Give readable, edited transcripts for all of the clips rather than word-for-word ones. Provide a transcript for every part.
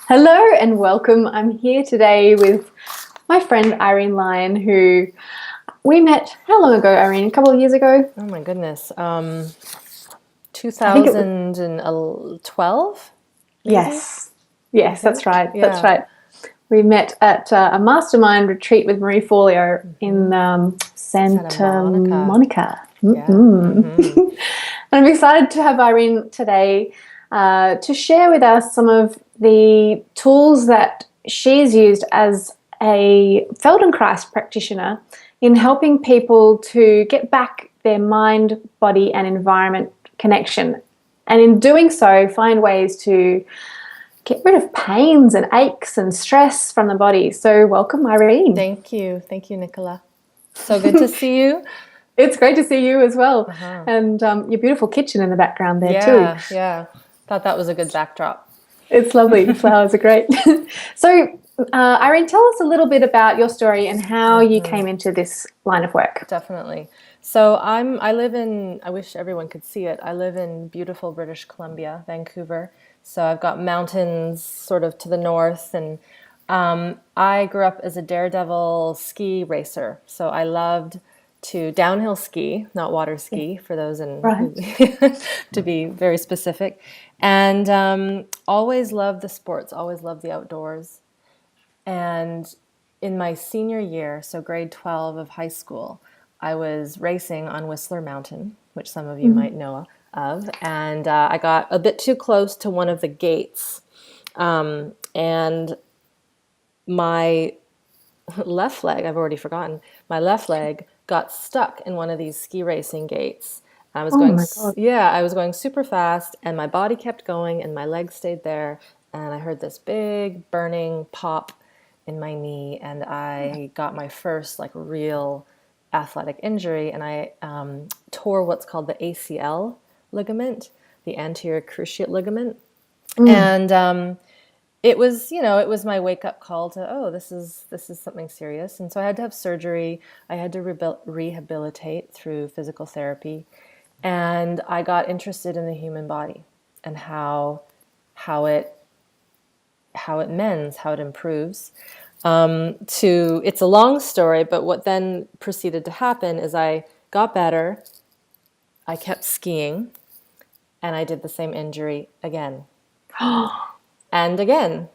Hello and welcome. I'm here today with my friend Irene Lyon, who we met how long ago, Irene? A couple of years ago? Oh my goodness. I think it was, 2012, maybe, yes. I Yes, that's think. right. That's Yeah. right. We met at a mastermind retreat with Marie Forleo in Santa Santa Monica. Monica. Yeah. And I'm excited to have Irene today to share with us some of the tools that she's used as a Feldenkrais practitioner in helping people to get back their mind, body, and environment connection. And in doing so, find ways to get rid of pains and aches and stress from the body. So, welcome, Irene. Thank you. Thank you, Nicola. So good to see you. It's great to see you as well. Uh-huh. And your beautiful kitchen in the background there, too. Yeah, yeah. Thought that was a good backdrop. It's lovely. The flowers are great. So, Irene, tell us a little bit about your story and how you came into this line of work. Definitely. So I live in, I wish everyone could see it. I live in beautiful British Columbia, Vancouver. So I've got mountains sort of to the north, and I grew up as a daredevil ski racer. So I loved to downhill ski, not water Yeah. ski, for those in Right. to be very specific, and always loved the sports, always loved the outdoors. And in my senior year, so grade 12 of high school, I was racing on Whistler Mountain, which some of you Mhm. might know of. And I got a bit too close to one of the gates. And my left leg, I've already forgotten, my left leg got stuck in one of these ski racing gates. I was Oh going, my God. yeah, I was going super fast, and my body kept going, and my leg stayed there. And I heard this big burning pop in my knee, and I got my first like real athletic injury, and I tore what's called the ACL ligament, the anterior cruciate ligament, Mm. and it was, it was my wake up call to, oh, this is something serious. And so I had to have surgery. I had to rehabilitate through physical therapy, and I got interested in the human body and how it how it mends, how it improves. To It's a long story, but what then proceeded to happen is I got better. I kept skiing, and I did the same injury again and again.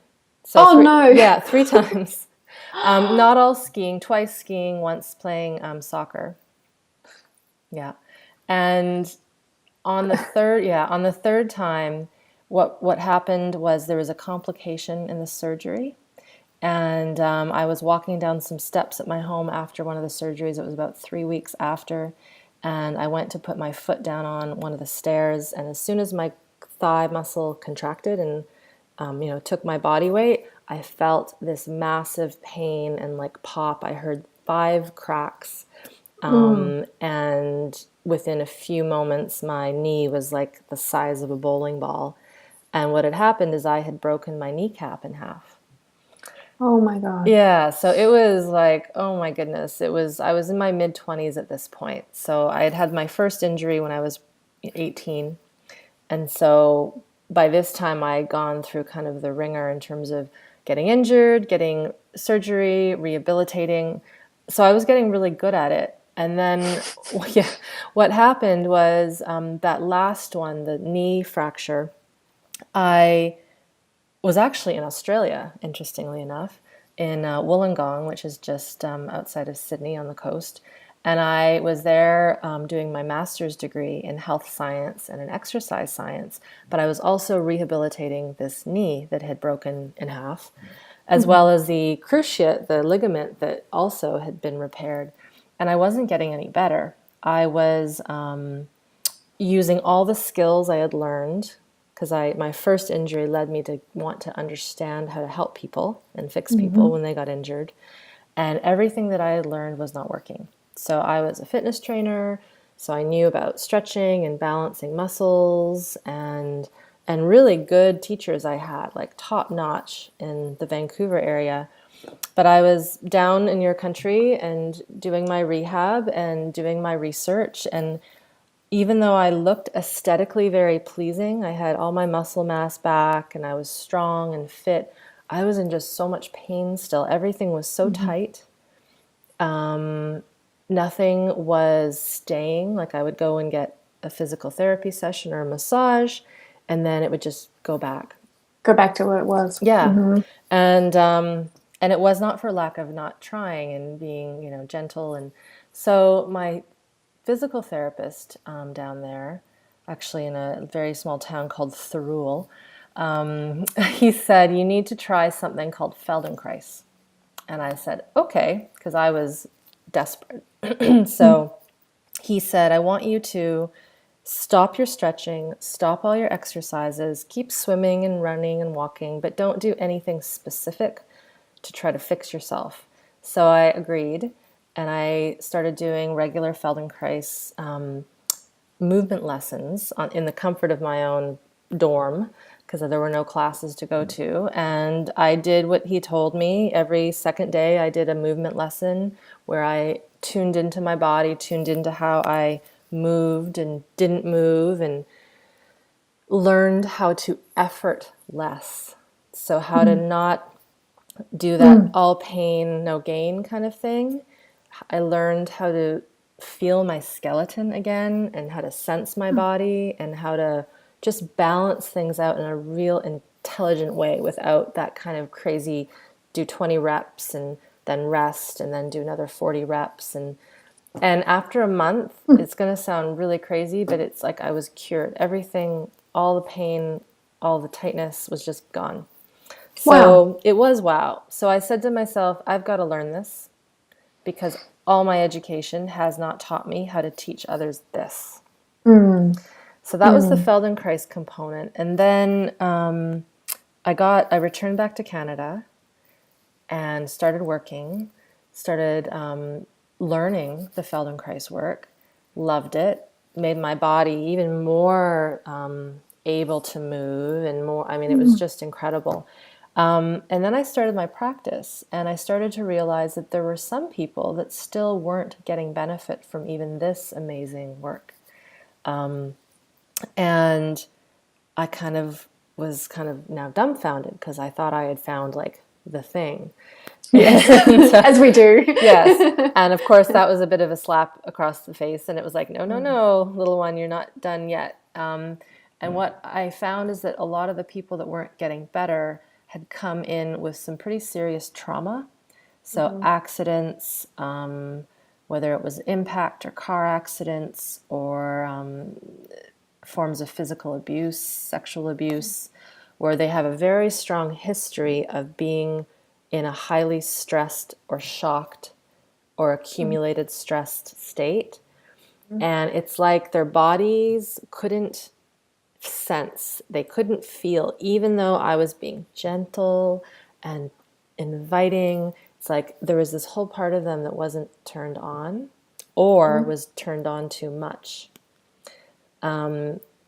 So Oh no. three times. Not all skiing, twice skiing, once playing soccer. Yeah. And on the third time, what happened was there was a complication in the surgery. And I was walking down some steps at my home after one of the surgeries. It was about 3 weeks after. And I went to put my foot down on one of the stairs. And as soon as my thigh muscle contracted and took my body weight, I felt this massive pain and like pop. I heard 5 cracks. Mm. And within a few moments, my knee was like the size of a bowling ball. And what had happened is I had broken my kneecap in half. Oh my God. Yeah, so it was like, oh my goodness. I was in my mid 20s at this point. So I had had my first injury when I was 18. And so by this time, I had gone through kind of the ringer in terms of getting injured, getting surgery, rehabilitating. So I was getting really good at it. And then, yeah, what happened was that last one, the knee fracture, I was actually in Australia, interestingly enough, in Wollongong, which is just outside of Sydney on the coast. And I was there doing my master's degree in health science and in exercise science. But I was also rehabilitating this knee that had broken in half, as well as the cruciate, the ligament that also had been repaired. And I wasn't getting any better. I was using all the skills I had learned because my first injury led me to want to understand how to help people and fix people Mhm. when they got injured. And everything that I had learned was not working. So I was a fitness trainer, so I knew about stretching and balancing muscles, and really good teachers I had, like top notch in the Vancouver area. But I was down in your country and doing my rehab and doing my research, and even though I looked aesthetically very pleasing, I had all my muscle mass back and I was strong and fit, I was in just so much pain still. Everything was so Mm-hmm. tight. Nothing was staying. Like I would go and get a physical therapy session or a massage, and then it would just go back. Go back to what it was. Yeah. Mm-hmm. And um and it was not for lack of not trying and being, gentle. And so my physical therapist down there, actually in a very small town called Thirul, he said, you need to try something called Feldenkrais. And I said, okay, because I was desperate. So he said, I want you to stop your stretching, stop all your exercises, keep swimming and running and walking, but don't do anything specific to try to fix yourself. So I agreed, and I started doing regular Feldenkrais movement lessons in the comfort of my own dorm because there were no classes to go to. And I did what he told me. Every second day, I did a movement lesson where I tuned into my body, tuned into how I moved and didn't move, and learned how to effort less. So, how to not do that Mm-hmm. all pain, no gain kind of thing. I learned how to feel my skeleton again and how to sense my body and how to just balance things out in a real intelligent way without that kind of crazy do 20 reps and then rest and then do another 40 reps. And after a month, it's going to sound really crazy, but it's like I was cured. Everything, all the pain, all the tightness was just gone. Wow. So it was wow. So I said to myself, I've got to learn this because all my education has not taught me how to teach others this. Mm. So that was the Mm. Feldenkrais component. And then I returned back to Canada and started working, started learning the Feldenkrais work, loved it, made my body even more able to move and more, I mean, it was Mm. just incredible. And then I started my practice and I started to realize that there were some people that still weren't getting benefit from even this amazing work. And I kind of now dumbfounded because I thought I had found like the thing. Yes, And as we do. yes. And of course, that was a bit of a slap across the face. And it was like, no, no, Mm. no, little one, you're not done yet. And what I found is that a lot of the people that weren't getting better had come in with some pretty serious trauma. So, Mhm. accidents, whether it was impact or car accidents or forms of physical abuse, sexual abuse, where they have a very strong history of being in a highly stressed or shocked or Mm. accumulated stressed state. And it's like their bodies couldn't sense, they couldn't feel, even though I was being gentle and inviting. It's like there was this whole part of them that wasn't turned on or Mm. was turned on too much.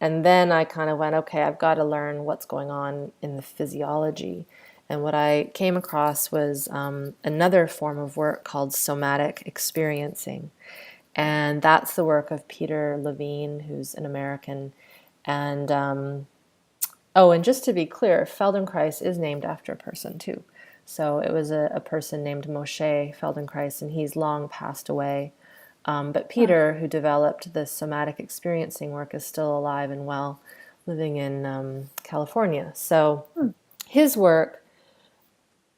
And then I kind of went, okay, I've got to learn what's going on in the physiology. And what I came across was another form of work called somatic experiencing. And that's the work of Peter Levine, who's an American. And oh, and just to be clear, Feldenkrais is named after a person too. So it was a person named Moshe Feldenkrais, and he's long passed away. But Wow. Peter, who developed the somatic experiencing work, is still alive and well, living in California. So Mm. his work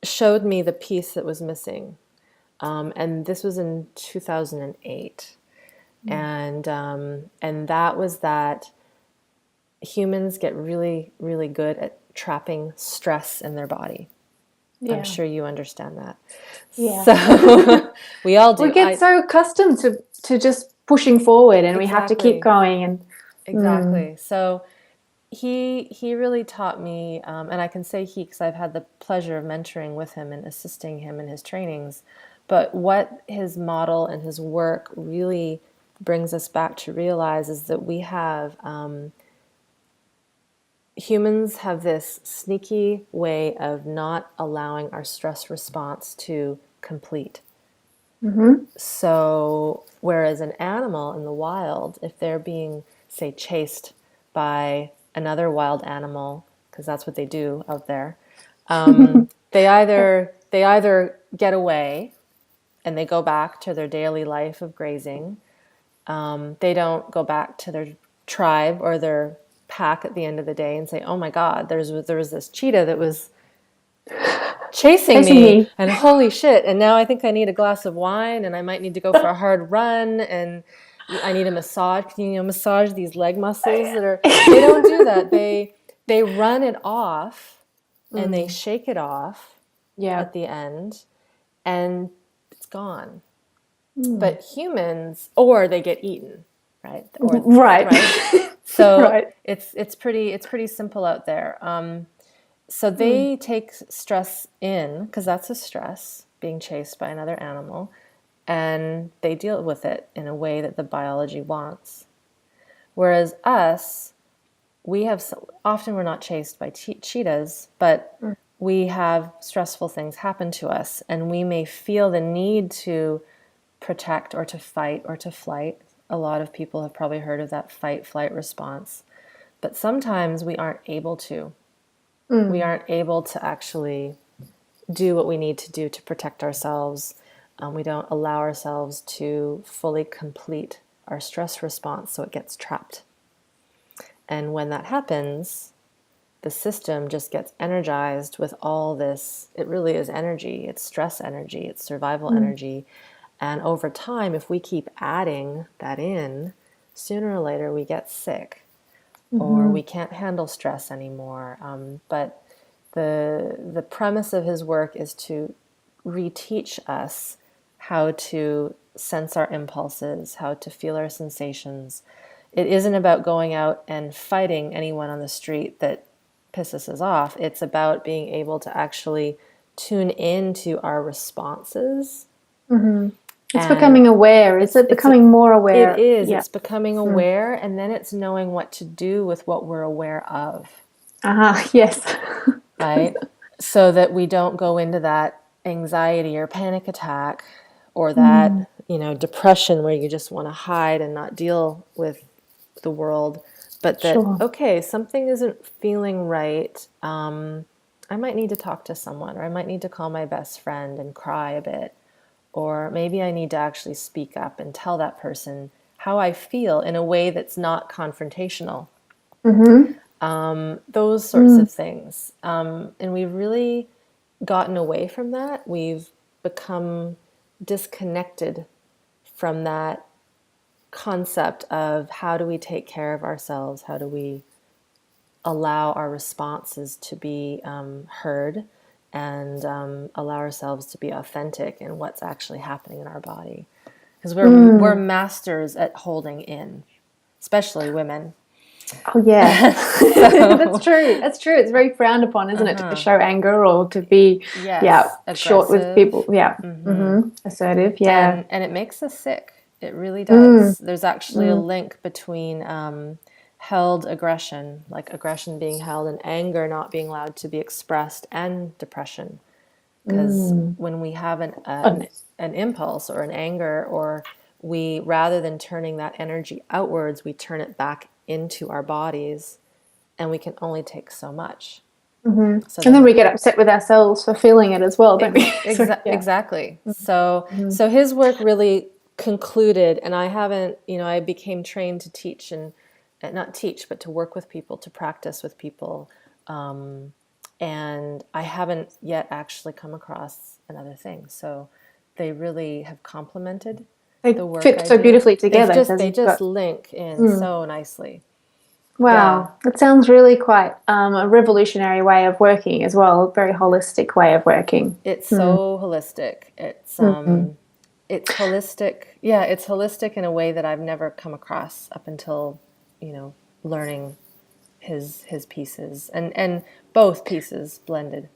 showed me the piece that was missing. And this was in 2008. Mm. And that was that humans get really, really good at trapping stress in their body. I'm Yeah. sure you understand that. Yeah. So we all We do. get so accustomed to just pushing forward, and we have to keep Exactly. going. And mm. Exactly. So he really taught me, and I can say he because I've had the pleasure of mentoring with him and assisting him in his trainings. But what his model and his work really brings us back to realize is that we have humans have this sneaky way of not allowing our stress response to complete. Mm-hmm. So, whereas an animal in the wild, if they're being, say, chased by another wild animal, because that's what they do out there, they either get away and they go back to their daily life of grazing. They don't go back to their tribe or their pack at the end of the day and say, "Oh my God, there was this cheetah that was chasing Chasing me, me. and holy shit, and now I think I need a glass of wine, and I might need to go for a hard run, and I need a massage. Can you massage these leg muscles that are?" They don't do that. They run it off and they Mm. shake it off Yeah. at the end, and it's gone. Mm. But humans, or they get eaten, right? Or Right. right. So Right. it's pretty simple out there. So Mm. they take stress in, because that's a stress, being chased by another animal, and they deal with it in a way that the biology wants. Whereas us, often we're not chased by cheetahs, but Mm. we have stressful things happen to us, and we may feel the need to protect or to fight or to flight. A lot of people have probably heard of that fight flight response, but sometimes we aren't able to. We Mm. aren't able to actually do what we need to do to protect ourselves. We don't allow ourselves to fully complete our stress response, so it gets trapped. And when that happens, the system just gets energized with all this. It really is energy. It's stress energy, it's survival Mm. energy. And over time, if we keep adding that in, sooner or later we get sick, or Mm-hmm. we can't handle stress anymore. But the premise of his work is to reteach us how to sense our impulses, how to feel our sensations. It isn't about going out and fighting anyone on the street that pisses us off. It's about being able to actually tune into our responses. Mm-hmm. It's And becoming aware. Is it it's becoming more it aware? is Yeah. it's becoming Mm. aware, and then it's knowing what to do with what we're aware of, Yes. right? So that we don't go into that anxiety or panic attack, or Mm. that, depression where you just want to hide and not deal with the world. But that, Sure. okay, something isn't feeling right. I might need to talk to someone, or I might need to call my best friend and cry a bit. Or maybe I need to actually speak up and tell that person how I feel in a way that's not confrontational. Mm-hmm. Those sorts Mm. of things. And we've really gotten away from that. We've become disconnected from that concept of how do we take care of ourselves? How do we allow our responses to be heard, and allow ourselves to be authentic in what's actually happening in our body? Because we're Mm. masters at holding in, especially women. Oh, yeah. That's So, true. That's true. It's very frowned upon, isn't it, to uh-huh. show anger or to be, yeah, Yes, short with aggressive. people. Yeah. Mm-hmm. Assertive. Yeah. And it makes us sick. It really Mm. does. There's actually a Mm. link between held aggression, like aggression being held, and anger not being allowed to be expressed, and depression. Because Mm. when we have Oh, an impulse or an anger, or we, rather than turning that energy outwards, we turn it back into our bodies, and we can only take so much. mm-hmm. So And then then we get upset with ourselves for feeling it as well, don't we? So, yeah. Exactly. So Mm-hmm. so his work really concluded, and I haven't, I became trained to teach, and not teach, but to work with people, to practice with people. And I haven't yet actually come across another thing. So they really have complemented They the work fit I so do. beautifully together because They you've just got. link in Mm. so nicely. Yeah. Wow, that sounds really quite a revolutionary way of working as well, a very holistic way of working. It's Mm. so holistic. Mm. It's holistic. Yeah, it's holistic in a way that I've never come across up until, learning his pieces, and both pieces blended.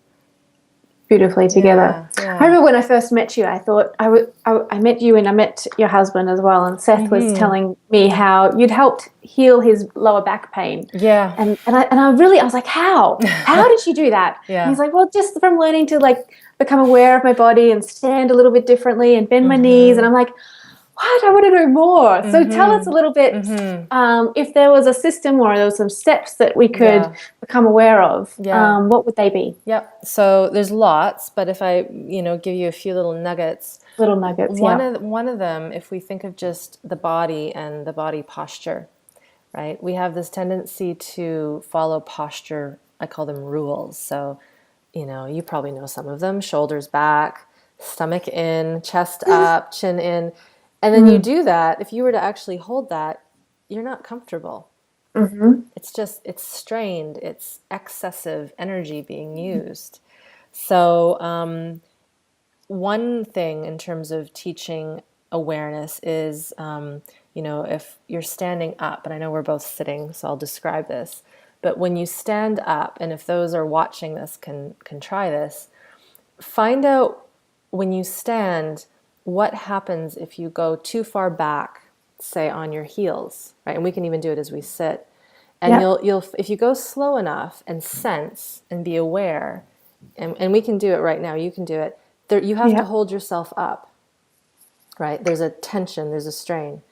beautifully together. Yeah. I remember when I first met you, I thought I met you and I met your husband as well. And Seth was telling me how you'd helped heal his lower back pain. Yeah. And I was like, how? How did you do that? Yeah. And he's like, well, just from learning to like become aware of my body and stand a little bit differently and bend my knees. And I'm like, what? I want to know more. So tell us a little bit, if there was a system or there was some steps that we could become aware of, what would they be? Yep. So there's lots, but if I, give you a few little nuggets. Little nuggets, One of them, if we think of just the body and the body posture, right? We have this tendency to follow posture. I call them rules. So, you probably know some of them: shoulders back, stomach in, chest up, chin in. And then you do that. If you were to actually hold that, you're not comfortable. It's strained. It's excessive energy being used. So one thing in terms of teaching awareness is, if you're standing up, and I know we're both sitting, so I'll describe this. But when you stand up, and if those are watching this can try this, find out when you stand, what happens if you go too far back, say on your heels, right? And we can even do it as we sit. And you'll if you go slow enough and sense and be aware, and we can do it right now, you can do it. There, you have to hold yourself up, right? There's a tension, there's a strain.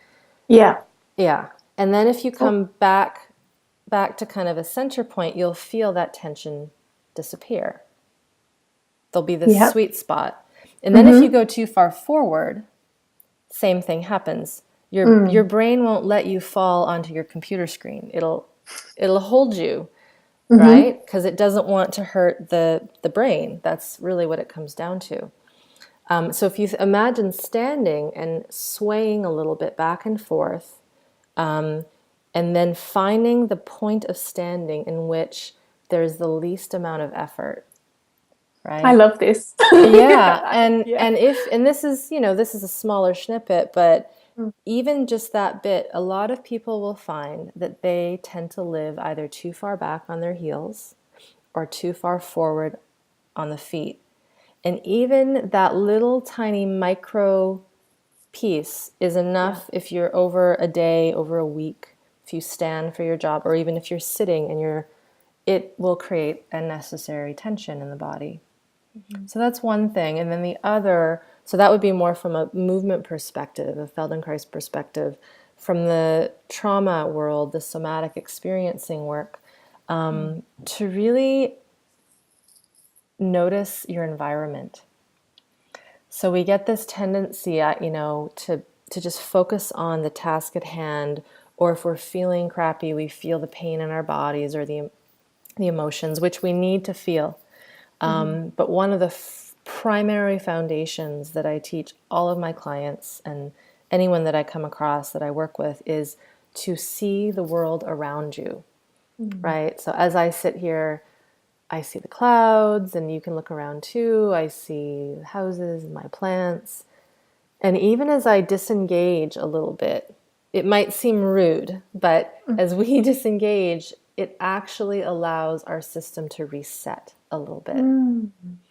Yeah. Yeah. And then if you come back to kind of a center point, you'll feel that tension disappear. There'll be this sweet spot. And then if you go too far forward, same thing happens. Your brain won't let you fall onto your computer screen. It'll hold you, right? Because it doesn't want to hurt the brain. That's really what it comes down to. So if you imagine standing and swaying a little bit back and forth, and then finding the point of standing in which there's the least amount of effort. Right. I love this. And this is a smaller snippet, but even just that bit, a lot of people will find that they tend to live either too far back on their heels or too far forward on the feet. And even that little tiny micro piece is enough if you're over a day, over a week, if you stand for your job, or even if you're sitting and it will create unnecessary tension in the body. So that's one thing. And then the other, so that would be more from a movement perspective, a Feldenkrais perspective. From the trauma world, the somatic experiencing work, to really notice your environment. So we get this tendency, to just focus on the task at hand, or if we're feeling crappy, we feel the pain in our bodies or the emotions, which we need to feel. But one of the primary foundations that I teach all of my clients and anyone that I come across that I work with is to see the world around you, right? So as I sit here, I see the clouds, and you can look around too. I see the houses and my plants. And even as I disengage a little bit, it might seem rude, but as we disengage, it actually allows our system to reset a little bit.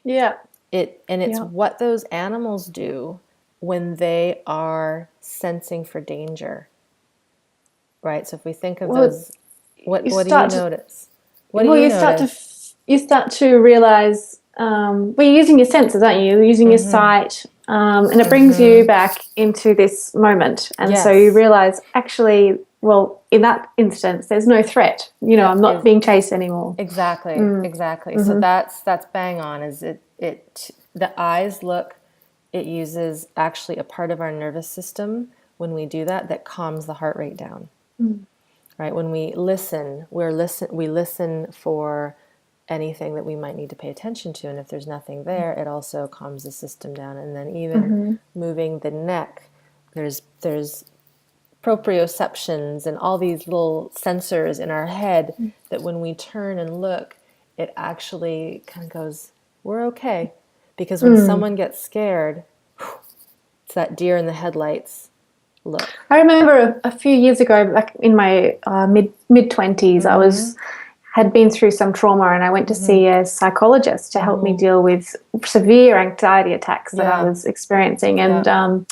Yeah. It's what those animals do when they are sensing for danger. Right? So if we think of those, what do you notice? What do you notice? You start to realize, you're using your senses, aren't you? You're using your sight, and it brings you back into this moment. And so you realize, actually, well, in that instance, there's no threat. I'm not being chased anymore. Exactly. So that's bang on. Is it the eyes look? It uses actually a part of our nervous system when we do that calms the heart rate down. Right? When we listen, we listen for anything that we might need to pay attention to, and if there's nothing there, it also calms the system down. And then even moving the neck, there's proprioceptions and all these little sensors in our head that when we turn and look, it actually kind of goes, we're okay. Because when someone gets scared, it's that deer in the headlights look. I remember a few years ago, like in my mid-20s, I was had been through some trauma, and I went to see a psychologist to help me deal with severe anxiety attacks that I was experiencing. And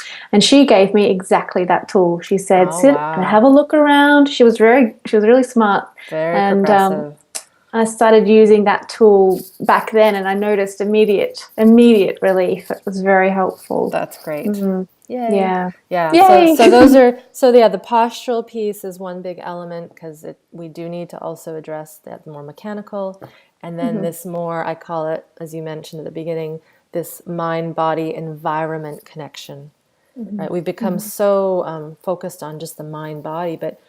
she gave me exactly that tool. She said, sit and have a look around. She was really smart. Very And progressive. I started using that tool back then, and I noticed immediate relief. It was very helpful. That's great. Yeah. Yeah. Yay. So those are, the postural piece is one big element, because we do need to also address that more mechanical. And then this more, I call it, as you mentioned at the beginning, this mind-body environment connection, right? We've become so focused on just the mind-body, but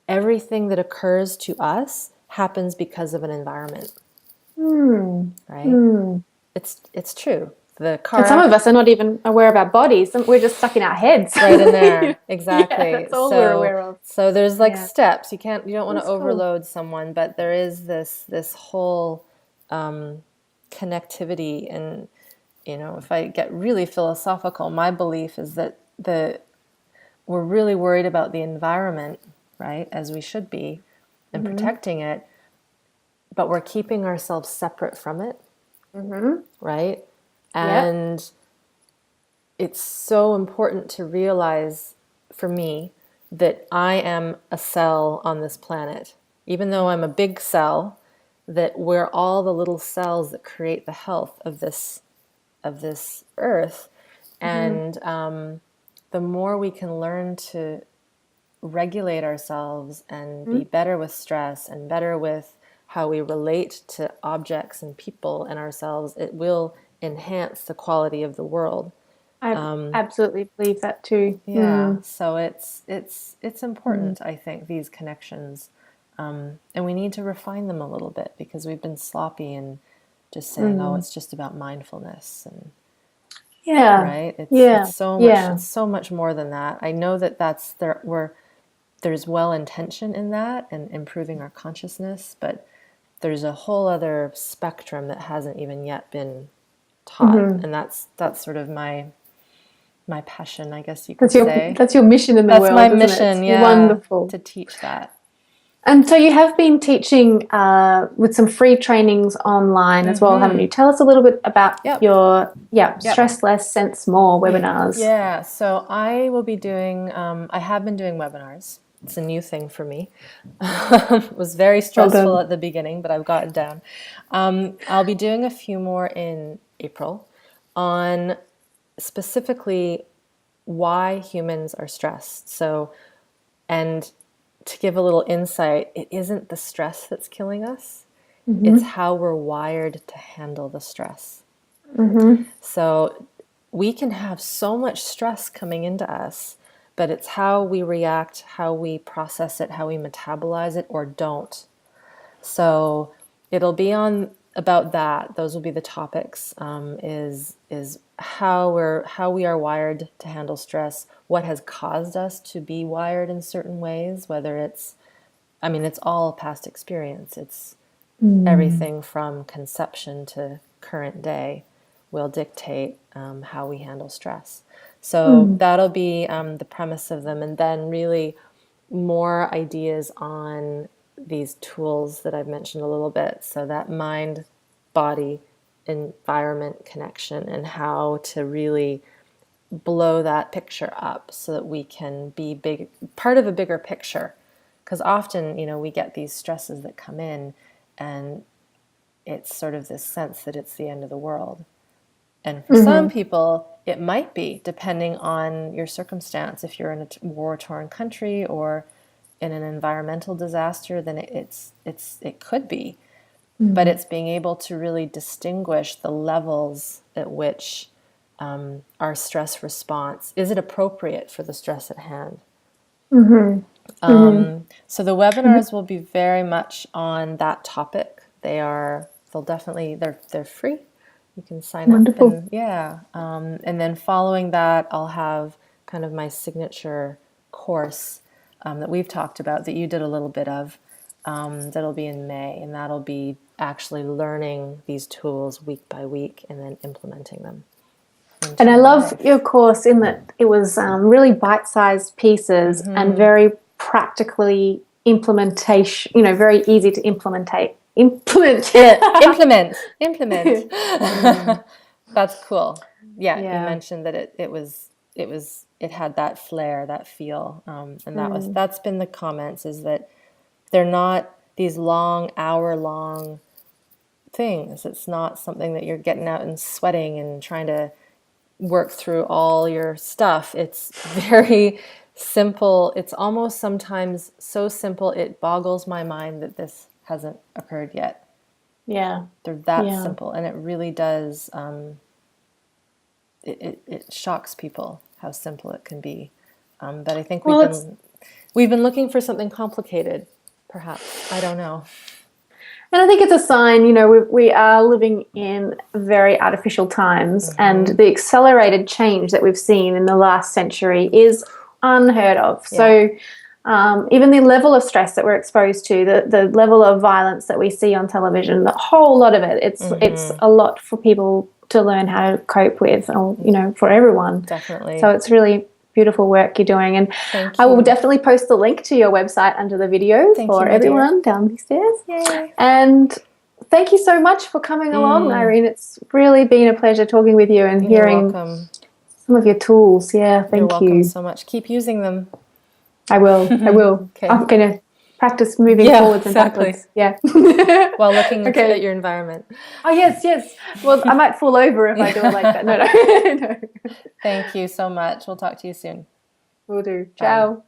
everything that occurs to us happens because of an environment, right? It's true. The car. And some of us are not even aware of our bodies. We're just stuck in our heads. Right in there. Exactly. Yeah, that's all we're aware of. So there's like steps. You don't want to overload someone, but there is this whole connectivity. And, if I get really philosophical, my belief is that we're really worried about the environment, right? As we should be, and protecting it, but we're keeping ourselves separate from it, right? And it's so important to realize, for me, that I am a cell on this planet. Even though I'm a big cell, that we're all the little cells that create the health of this earth. And the more we can learn to regulate ourselves and be better with stress and better with how we relate to objects and people and ourselves, it will enhance the quality of the world. I absolutely believe that too. Yeah. So it's important, I think, these connections, and we need to refine them a little bit, because we've been sloppy and just saying, "Oh, it's just about mindfulness," and right. It's so much. It's so much more than that. I know that there's well intention in that and improving our consciousness, but there's a whole other spectrum that hasn't even yet been taught, and that's sort of my passion, I guess you could say. That's your mission in the world. That's my mission, yeah. Wonderful. To teach that. And so you have been teaching with some free trainings online as well, haven't you? Tell us a little bit about your Stress Less, Sense More webinars. Yeah, so I will be doing, I have been doing webinars. It's a new thing for me. It was very stressful at the beginning, but I've gotten down. I'll be doing a few more in April on specifically why humans are stressed. So, and to give a little insight, it isn't the stress that's killing us. It's how we're wired to handle the stress. So we can have so much stress coming into us, but it's how we react, how we process it, how we metabolize it or don't. So it'll be on about that. Those will be the topics, is how we are wired to handle stress, what has caused us to be wired in certain ways, whether it's all past experience. It's everything from conception to current day will dictate how we handle stress. So that'll be the premise of them, and then really more ideas on these tools that I've mentioned a little bit. So that mind, body, environment connection, and how to really blow that picture up so that we can be part of a bigger picture. Because often, we get these stresses that come in, and it's sort of this sense that it's the end of the world. And for some people, it might be, depending on your circumstance. If you're in a war-torn country or in an environmental disaster, then it could be. But it's being able to really distinguish the levels at which our stress response, is it appropriate for the stress at hand? So the webinars will be very much on that topic. They're free. You can sign Wonderful. up, and then following that, I'll have kind of my signature course that we've talked about, that you did a little bit of. That'll be in May, and that'll be actually learning these tools week by week and then implementing them. And I love your course in that it was really bite-sized pieces and very practically implementation, very easy to implement. Implement. That's cool. Yeah, you Yeah. mentioned that it had that flair, that feel, and that's been the comments, is that they're not these long, hour-long things. It's not something that you're getting out and sweating and trying to work through all your stuff. It's very simple. It's almost sometimes so simple it boggles my mind that this hasn't occurred yet. Yeah. They're that simple, and it really does. It shocks people how simple it can be. But I think we've been looking for something complicated, perhaps. I don't know. And I think it's a sign, we are living in very artificial times, and the accelerated change that we've seen in the last century is unheard of. Yeah. So even the level of stress that we're exposed to, the level of violence that we see on television, the whole lot of it, it's a lot for people to learn how to cope with, or, for everyone. Definitely. So it's really beautiful work you're doing, and I will definitely post the link to your website under the video for everyone downstairs. Yay. And thank you so much for coming along, Irene. It's really been a pleasure talking with you and hearing some of your tools. Yeah, thank you. You're welcome so much. Keep using them. I will. Okay. I'm going to practice moving forwards and backwards. Yeah. While looking at your environment. Oh, yes. Well, I might fall over if I do it like that. No. Thank you so much. We'll talk to you soon. Will do. Ciao. Bye.